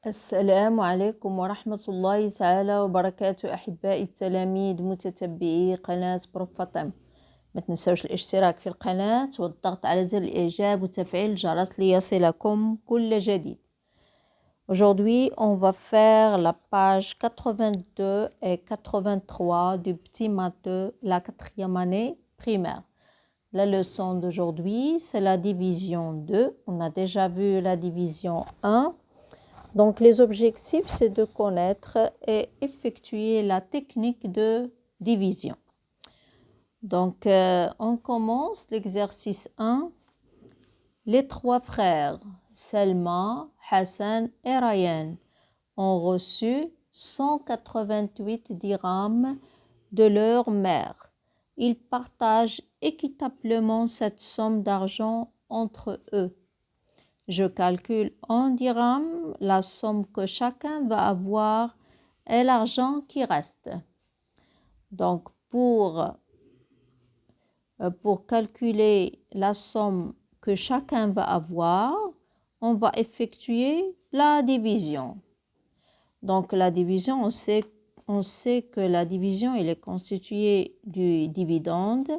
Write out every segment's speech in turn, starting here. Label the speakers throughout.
Speaker 1: السلام عليكم ورحمة الله تعالى وبركاته أحبائي التلاميذ متتبعي قناة بروف فاطمة. ما تنسوش الاشتراك في القناة والضغط على زر الإعجاب وتفعيل الجرس ليصلكم كل جديد. Aujourd'hui, on va faire la page 82 et 83 du petit matheux, la 4e année primaire. La leçon d'aujourd'hui, c'est la division 2. On a déjà vu la division 1. Donc, les objectifs, c'est de connaître et effectuer la technique de division. Donc, on commence l'exercice 1. Les 3 frères, Selma, Hassan et Ryan, ont reçu 188 dirhams de leur mère. Ils partagent équitablement cette somme d'argent entre eux. Je calcule en dirhams la somme que chacun va avoir et l'argent qui reste. Donc, pour calculer la somme que chacun va avoir, on va effectuer la division. Donc, la division, on sait que la division, elle est constituée du dividende,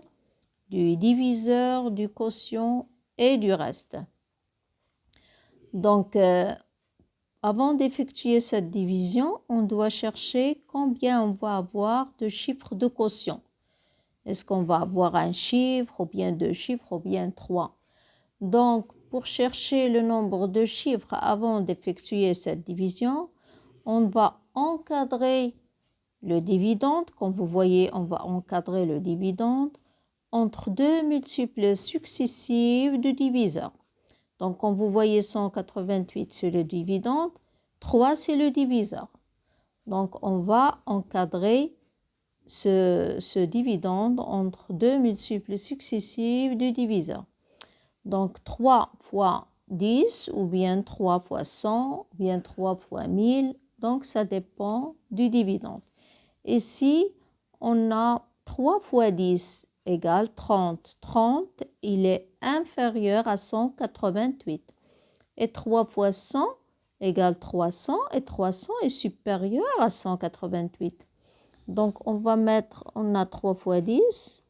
Speaker 1: du diviseur, du quotient et du reste. Donc, avant d'effectuer cette division, on doit chercher combien on va avoir de chiffres de quotient. Est-ce qu'on va avoir un chiffre, ou bien 2 chiffres, ou bien 3? Donc, pour chercher le nombre de chiffres avant d'effectuer cette division, on va encadrer le dividende. Comme vous voyez, on va encadrer le dividende entre 2 multiples successifs du diviseur. Donc, comme vous voyez, 188, c'est le dividende, 3, c'est le diviseur. Donc, on va encadrer ce dividende entre 2 multiples successifs du diviseur. Donc, 3 fois 10, ou bien 3 fois 100, ou bien 3 fois 1000. Donc, ça dépend du dividende. Ici, on a 3 fois 10 égale 30. 30, il est inférieur à 188. Et 3 fois 100 égale 300. Et 300 est supérieur à 188. Donc, on a 3 fois 10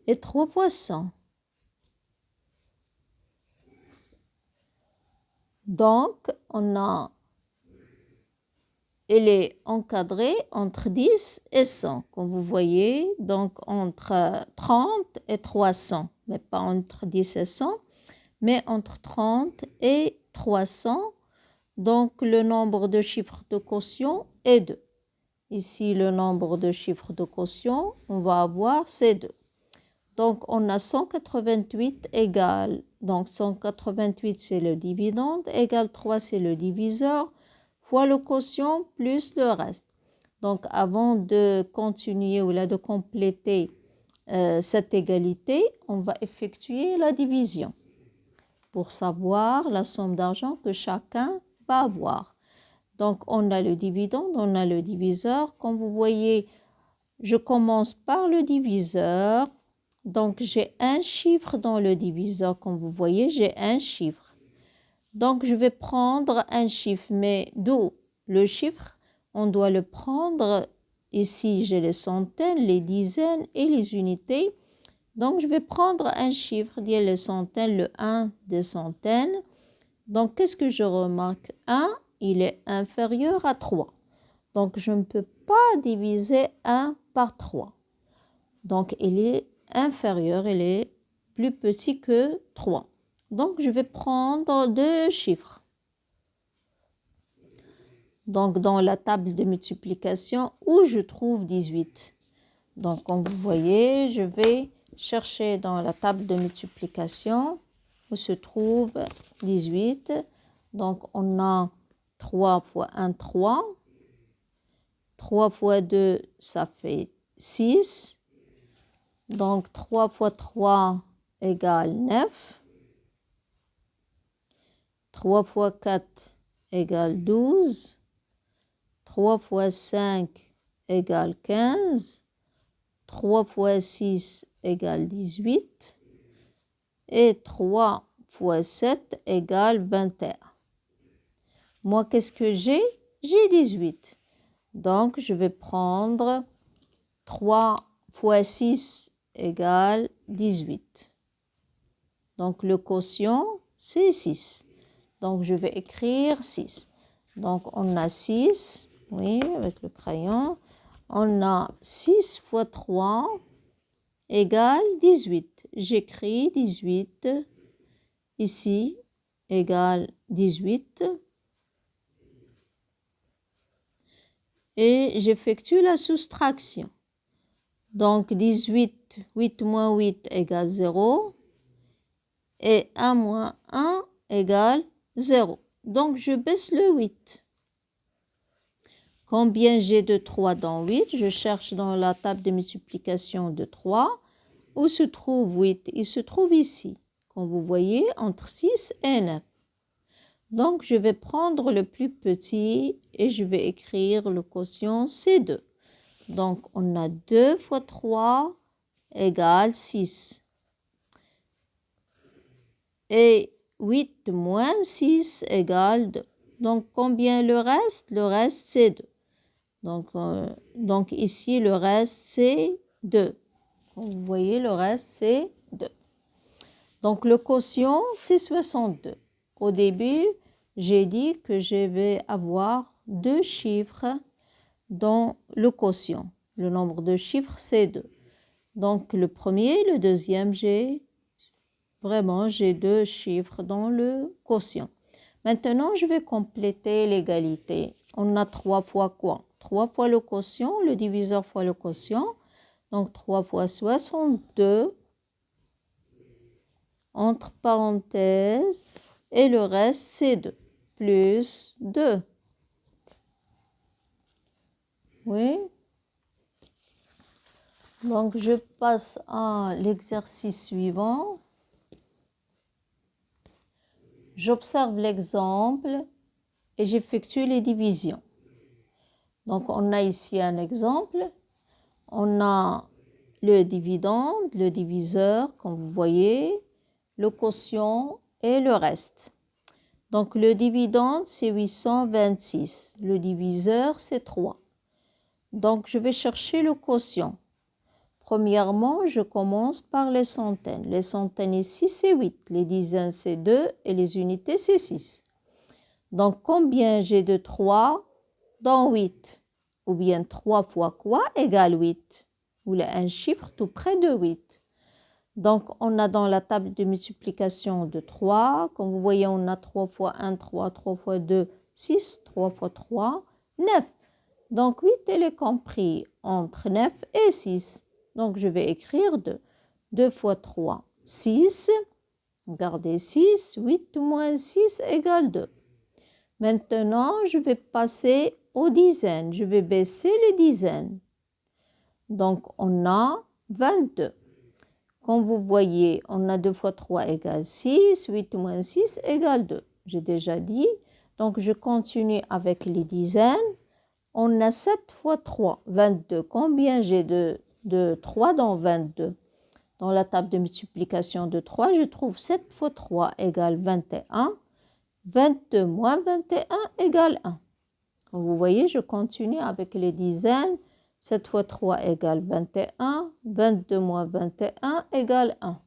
Speaker 1: et 3 fois 100. Donc, elle est encadrée entre 10 et 100, comme vous voyez, donc entre 30 et 300, mais pas entre 10 et 100, mais entre 30 et 300. Donc, le nombre de chiffres de quotient est 2. Ici, le nombre de chiffres de quotient, on va avoir c'est 2. Donc, on a 188 égale, donc 188 c'est le dividende, égale 3 c'est le diviseur, fois le quotient plus le reste. Donc, avant de continuer ou là de compléter cette égalité, on va effectuer la division pour savoir la somme d'argent que chacun va avoir. Donc, on a le dividende, on a le diviseur. Comme vous voyez, je commence par le diviseur. Donc, j'ai un chiffre dans le diviseur. Comme vous voyez, j'ai un chiffre. Donc, je vais prendre un chiffre. Mais d'où le chiffre? On doit le prendre. Ici, j'ai les centaines, les dizaines et les unités. Donc, je vais prendre un chiffre, dire les centaines, le 1 des centaines. Donc, qu'est-ce que je remarque? 1, il est inférieur à 3. Donc, je ne peux pas diviser 1 par 3. Donc, il est inférieur, il est plus petit que 3. Donc, je vais prendre 2 chiffres. Donc, dans la table de multiplication où je trouve 18. Donc, comme vous voyez, je vais chercher dans la table de multiplication où se trouve 18. Donc, on a 3 fois 1, 3. 3 fois 2, ça fait 6. Donc, 3 fois 3 égale 9. 3 fois 4 égale 12. 3 fois 5 égale 15. 3 fois 6 égale 18. Et 3 fois 7 égale 21. Moi, qu'est-ce que j'ai? J'ai 18. Donc, je vais prendre 3 fois 6 égale 18. Donc, le quotient, c'est 6. Donc, je vais écrire 6. Donc, on a 6, oui, avec le crayon. On a 6 fois 3 égale 18. J'écris 18 ici égale 18. Et j'effectue la soustraction. Donc, 18, 8 moins 8 égale 0. Et 1 moins 1 égale 0. Donc, je baisse le 8. Combien j'ai de 3 dans 8? Je cherche dans la table de multiplication de 3. Où se trouve 8? Il se trouve ici, comme vous voyez, entre 6 et 9. Donc, je vais prendre le plus petit et je vais écrire le quotient, c'est 2. Donc, on a 2 fois 3 égale 6. Et 8 moins 6 égale 2. Donc, combien le reste? Le reste, c'est 2. Donc, ici, le reste, c'est 2. Vous voyez, le reste, c'est 2. Donc, le quotient, c'est 62. Au début, j'ai dit que je vais avoir 2 chiffres dans le quotient. Le nombre de chiffres, c'est 2. Donc, le premier et le deuxième, j'ai 2 chiffres dans le quotient. Maintenant, je vais compléter l'égalité. On a 3 fois quoi? 3 fois le quotient, le diviseur fois le quotient. Donc, 3 fois 62, entre parenthèses, et le reste, c'est 2, plus 2. Oui. Donc, je passe à l'exercice suivant. J'observe l'exemple et j'effectue les divisions. Donc, on a ici un exemple. On a le dividende, le diviseur, comme vous voyez, le quotient et le reste. Donc, le dividende, c'est 826. Le diviseur, c'est 3. Donc, je vais chercher le quotient. Premièrement, je commence par les centaines. Les centaines ici, c'est 8. Les dizaines, c'est 2. Et les unités, c'est 6. Donc, combien j'ai de 3 dans 8? Ou bien 3 fois quoi égale 8? Ou un chiffre tout près de 8. Donc, on a dans la table de multiplication de 3, comme vous voyez, on a 3 fois 1, 3, 3 fois 2, 6, 3 fois 3, 9. Donc, 8, elle est compris entre 9 et 6. Donc, je vais écrire 2. 2 fois 3, 6. Regardez, 6, 8 moins 6 égale 2. Maintenant, je vais passer aux dizaines. Je vais baisser les dizaines. Donc, on a 22. Comme vous voyez, on a 2 fois 3 égale 6, 8 moins 6 égale 2. J'ai déjà dit. Donc, je continue avec les dizaines. On a 7 fois 3, 22. Combien j'ai de 3 dans 22? Dans la table de multiplication de 3, je trouve 7 fois 3 égale 21. 22 moins 21 égale 1. Comme vous voyez, je continue avec les dizaines. 7 fois 3 égale 21. 22 moins 21 égale 1.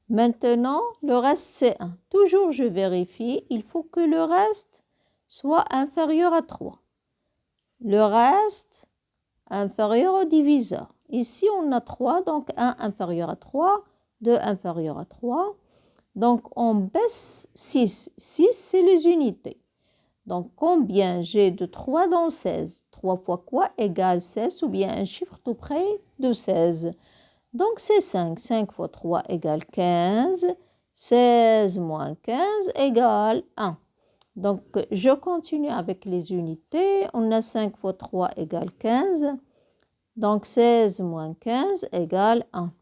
Speaker 1: Maintenant, le reste, c'est 1. Toujours, je vérifie. Il faut que le reste soit inférieur à 3. Le reste, inférieur au diviseur. Ici, on a 3, donc 1 inférieur à 3, 2 inférieur à 3. Donc, on baisse 6. 6, c'est les unités. Donc, combien j'ai de 3 dans 16? 3 fois quoi égale 16 ou bien un chiffre tout près de 16? Donc, c'est 5. 5 fois 3 égale 15. 16 moins 15 égale 1. Donc, je continue avec les unités. On a 5 fois 3 égale 15. Donc, 16 moins 15 égale 1.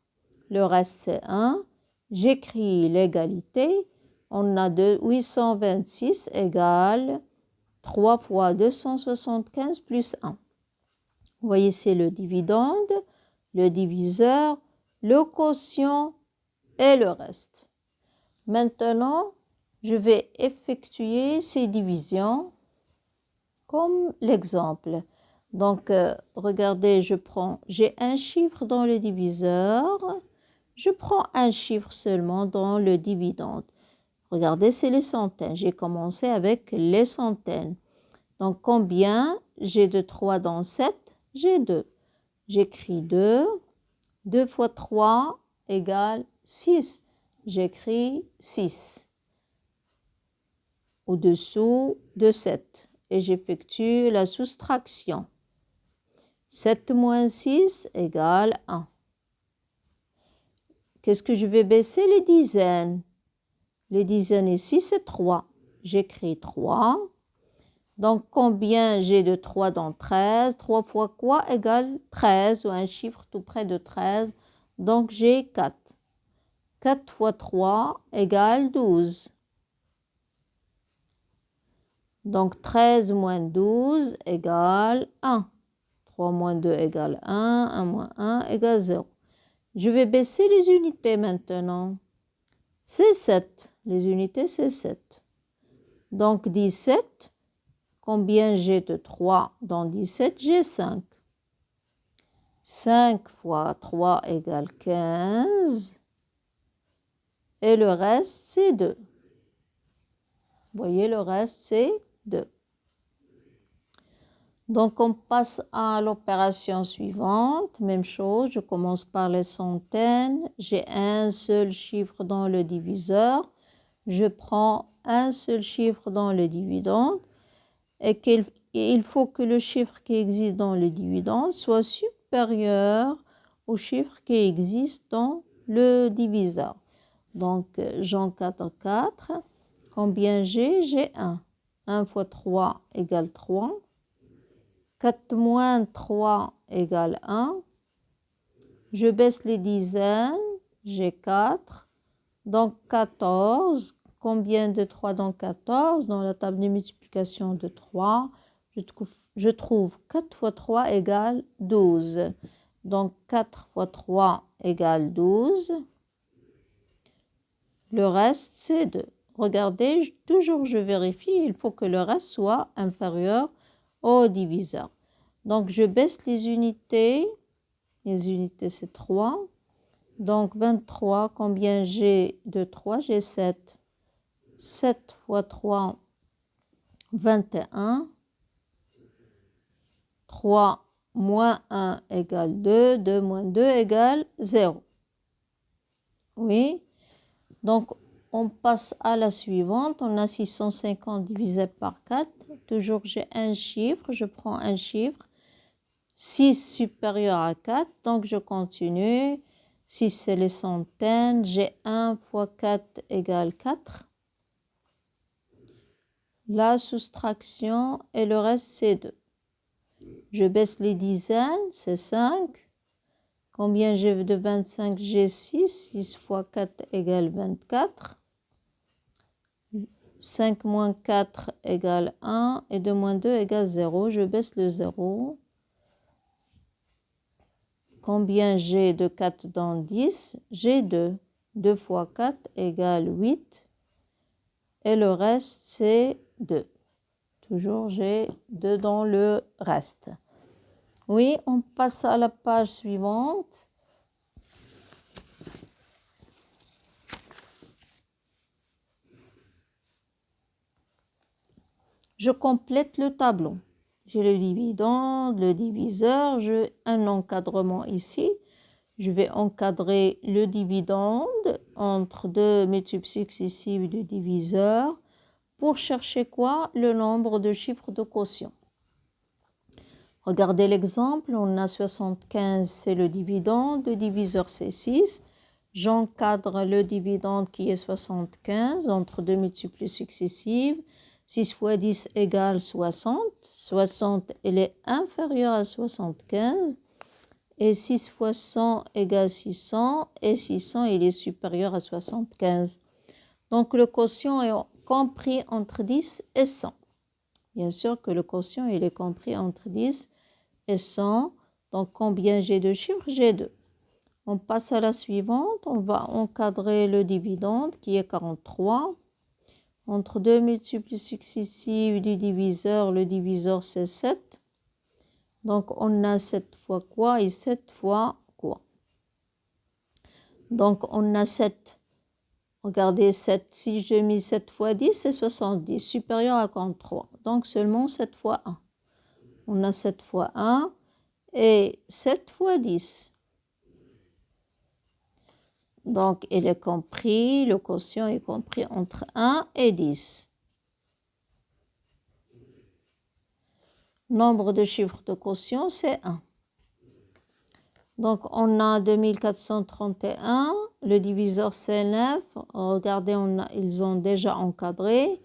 Speaker 1: Le reste, c'est 1. J'écris l'égalité. On a 826 égale 3 fois 275 plus 1. Vous voyez, c'est le dividende, le diviseur, le quotient et le reste. Maintenant, je vais effectuer ces divisions comme l'exemple. Donc, regardez, j'ai un chiffre dans le diviseur, je prends un chiffre seulement dans le dividende. Regardez, c'est les centaines. J'ai commencé avec les centaines. Donc, combien j'ai de 3 dans 7? J'ai 2. J'écris 2. 2 fois 3 égale 6. J'écris 6 au-dessous de 7 et j'effectue la soustraction. 7 moins 6 égale 1. Qu'est-ce que je vais baisser? Les dizaines. Les dizaines ici, c'est 3. J'écris 3. Donc, combien j'ai de 3 dans 13? 3 fois quoi égale 13, ou un chiffre tout près de 13. Donc, j'ai 4. 4 fois 3 égale 12. Donc, 13 moins 12 égale 1. 3 moins 2 égale 1. 1 moins 1 égale 0. Je vais baisser les unités maintenant. C'est 7. Les unités, c'est 7. Donc, 17. Combien j'ai de 3 dans 17? J'ai 5. 5 fois 3 égale 15. Et le reste, c'est 2. Vous voyez, le reste, c'est 2. Donc, on passe à l'opération suivante. Même chose, je commence par les centaines. J'ai un seul chiffre dans le diviseur. Je prends un seul chiffre dans le dividende. Et il faut que le chiffre qui existe dans le dividende soit supérieur au chiffre qui existe dans le diviseur. Donc, j'encadre 4. Combien j'ai? J'ai 1. 1 fois 3 égale 3. 4 moins 3 égale 1. Je baisse les dizaines. J'ai 4. Donc, 14. Combien de 3 dans 14? Dans la table de multiplication de 3, je trouve 4 fois 3 égale 12. Donc, 4 fois 3 égale 12. Le reste, c'est 2. Regardez, toujours je vérifie, il faut que le reste soit inférieur au diviseur. Donc, je baisse les unités. Les unités, c'est 3. Donc, 23, combien j'ai de 3? J'ai 7. 7 fois 3, 21. 3 moins 1 égale 2. 2 moins 2 égale 0. Oui. Donc, on passe à la suivante. On a 650 divisé par 4. Toujours, j'ai un chiffre. Je prends un chiffre. 6 supérieur à 4. Donc, je continue. 6, c'est les centaines. J'ai 1 fois 4 égale 4. La soustraction et le reste, c'est 2. Je baisse les dizaines, c'est 5. Combien j'ai de 25? J'ai 6. 6 fois 4 égale 24. 5 moins 4 égale 1. Et 2 moins 2 égale 0. Je baisse le 0. Combien j'ai de 4 dans 10? J'ai 2. 2 fois 4 égale 8. Et le reste, c'est 2. Toujours, j'ai 2 dans le reste. Oui, on passe à la page suivante. Je complète le tableau. J'ai le dividende, le diviseur, j'ai un encadrement ici. Je vais encadrer le dividende entre deux multiples successifs du diviseur pour chercher quoi? Le nombre de chiffres de quotient. Regardez l'exemple, on a 75, c'est le dividende, le diviseur c'est 6. J'encadre le dividende qui est 75 entre deux multiples successives. 6 fois 10 égale 60. 60, elle est inférieure à 75. Et 6 fois 100 égale 600. Et 600, il est supérieur à 75. Donc, le quotient est compris entre 10 et 100. Bien sûr que le quotient, il est compris entre 10 et 100. Donc, combien j'ai de chiffres? J'ai 2. On passe à la suivante. On va encadrer le dividende qui est 43. Entre deux multiples successifs du diviseur, le diviseur c'est 7. Donc on a 7 fois quoi et 7 fois quoi. Donc on a 7. Regardez 7. Si je mets 7 fois 10, c'est 70, supérieur à 43. Donc seulement 7 fois 1. On a 7 fois 1 et 7 fois 10. Donc, il est compris, le quotient est compris entre 1 et 10. Nombre de chiffres de quotient, c'est 1. Donc, on a 2431. Le diviseur, c'est 9. Regardez, ils ont déjà encadré.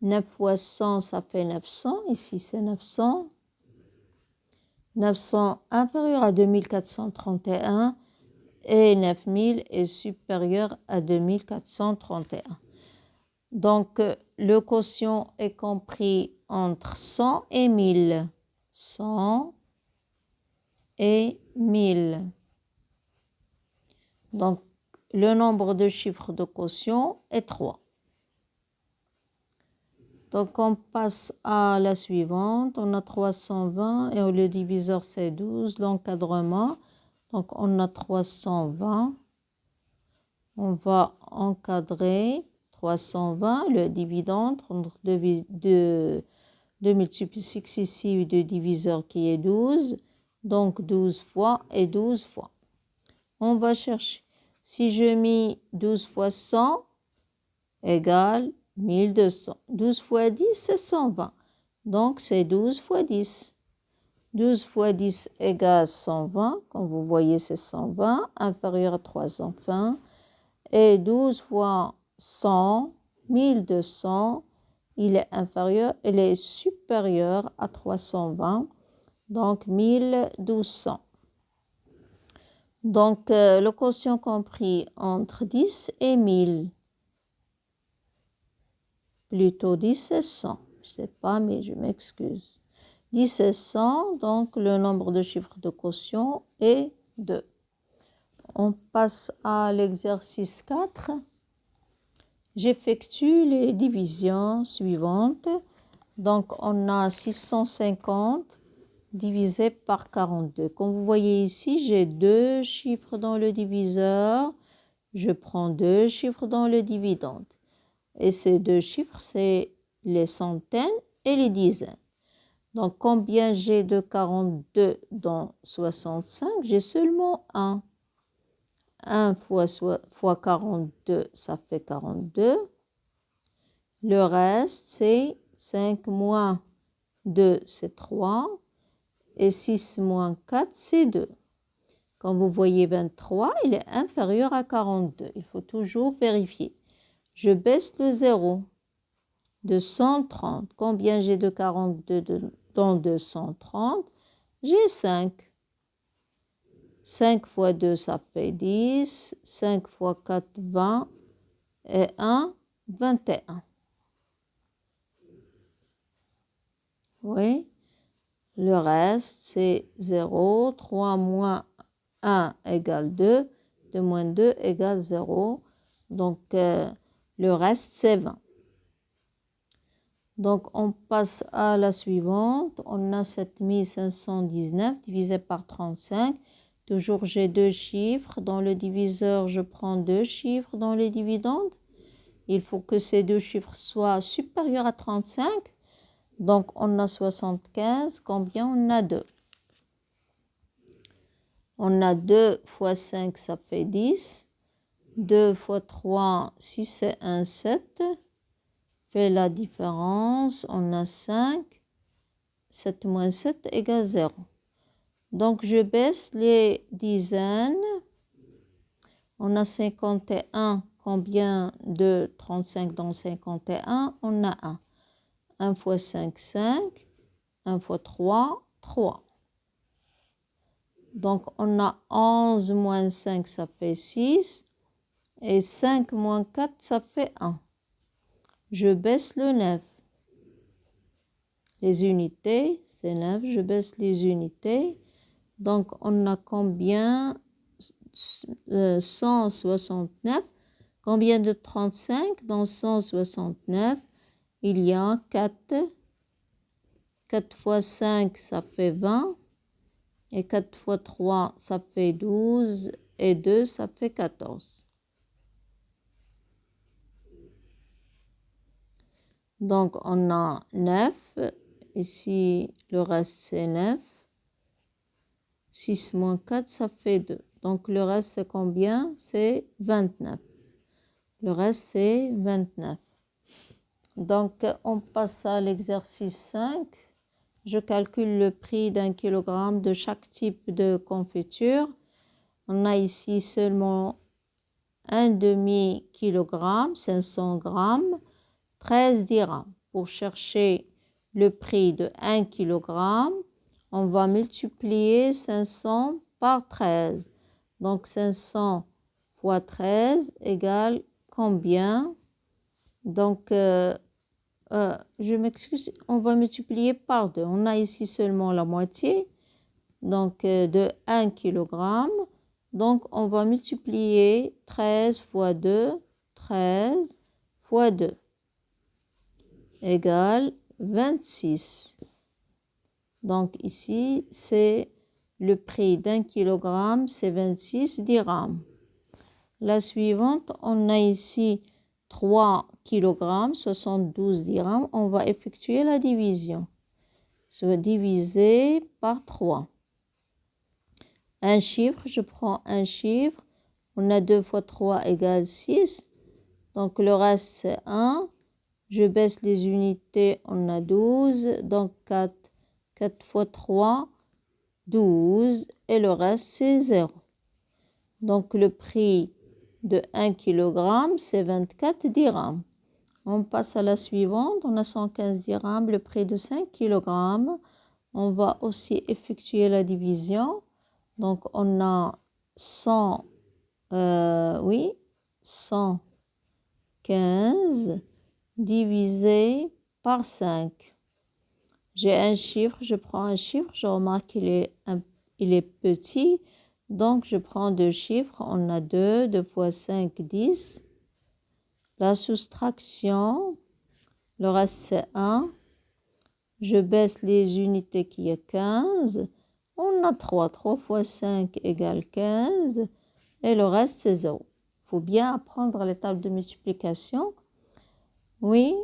Speaker 1: 9 fois 100, ça fait 900. Ici, c'est 900. 900 inférieur à 2431. Et 9000 est supérieur à 2431. Donc, le quotient est compris entre 100 et 1000. 100 et 1000. Donc, le nombre de chiffres de quotient est 3. Donc, on passe à la suivante. On a 320 et le diviseur, c'est 12. L'encadrement. Donc, on a 320. On va encadrer 320, le dividende entre deux multiples successifs de diviseur qui est 12. Donc 12 fois et 12 fois. On va chercher. Si je mets 12 fois 100 égale 1200. 12 fois 10, c'est 120. Donc c'est 12 fois 10. 12 fois 10 égale 120. Comme vous voyez, c'est 120. Inférieur à 3 enfin. Et 12 fois 100, 1200, il est supérieur à 320, donc 1200. Donc, le quotient compris entre 10 et 1000. Plutôt 10 et 100. Je ne sais pas, mais je m'excuse. 10 et 100, donc le nombre de chiffres de quotient est 2. On passe à l'exercice 4. J'effectue les divisions suivantes. Donc, on a 650 divisé par 42. Comme vous voyez ici, j'ai 2 chiffres dans le diviseur. Je prends 2 chiffres dans le dividende. Et ces 2 chiffres, c'est les centaines et les dizaines. Donc, combien j'ai de 42 dans 65? J'ai seulement 1. 1 fois 42, ça fait 42. Le reste, c'est 5 moins 2, c'est 3. Et 6 moins 4, c'est 2. Quand vous voyez 23, il est inférieur à 42. Il faut toujours vérifier. Je baisse le 0 de 130. Combien j'ai de 42 dans 230? J'ai 5. 5 fois 2, ça fait 10. 5 fois 4, 20. Et 1, 21. Oui. Le reste, c'est 0. 3 moins 1 égale 2. 2 moins 2 égale 0. Donc, le reste, c'est 20. Donc, on passe à la suivante. On a 7519 divisé par 35. Toujours, j'ai 2 chiffres. Dans le diviseur, je prends 2 chiffres dans les dividendes. Il faut que ces 2 chiffres soient supérieurs à 35. Donc, on a 75. Combien on a 2? On a 2 fois 5, ça fait 10. 2 fois 3, 6 et 1, 7. Fait la différence. On a 5. 7 moins 7 égale 0. Donc, je baisse les dizaines. On a 51. Combien de 35 dans 51? On a 1. 1 fois 5, 5. 1 fois 3, 3. Donc, on a 11 moins 5, ça fait 6. Et 5 moins 4, ça fait 1. Je baisse le 9. Les unités, c'est 9. Je baisse les unités. Donc, on a combien 169. Combien de 35? Dans 169, il y a 4. 4 fois 5, ça fait 20. Et 4 fois 3, ça fait 12. Et 2, ça fait 14. Donc, on a 9. Ici, le reste, c'est 9. 6 moins 4, ça fait 2. Donc, le reste, c'est combien? C'est 29. Le reste, c'est 29. Donc, on passe à l'exercice 5. Je calcule le prix d'un kilogramme de chaque type de confiture. On a ici seulement un demi-kilogramme, 500 grammes, 13 dirhams. Pour chercher le prix de 1 kilogramme, on va multiplier 500 par 13. Donc 500 fois 13 égale combien? Donc, je m'excuse, on va multiplier par 2. On a ici seulement la moitié, donc de 1 kg. Donc, on va multiplier 13 fois 2, 13 fois 2 égale 26. Donc, ici, c'est le prix d'un kilogramme, c'est 26 dirhams. La suivante, on a ici 3 kg, 72 dirhams. On va effectuer la division. Soit divisé par 3. Un chiffre, je prends un chiffre. On a 2 fois 3 égale 6. Donc, le reste, c'est 1. Je baisse les unités, on a 12. Donc, 4. 4 fois 3, 12. Et le reste, c'est 0. Donc, le prix de 1 kg, c'est 24 dirhams. On passe à la suivante. On a 115 dirhams, le prix de 5 kg. On va aussi effectuer la division. Donc, on a 115 divisé par 5. J'ai un chiffre, je prends un chiffre, je remarque qu'il est petit. Donc, je prends 2 chiffres. On a 2, 2 fois 5, 10. La soustraction, le reste c'est 1. Je baisse les unités qui est 15. On a 3. 3 fois 5 égale 15. Et le reste c'est 0. Il faut bien apprendre les tables de multiplication. Oui.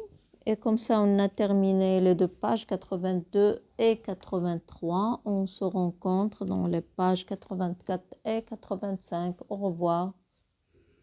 Speaker 1: Et comme ça, on a terminé les 2 pages 82 et 83. On se rencontre dans les pages 84 et 85. Au revoir.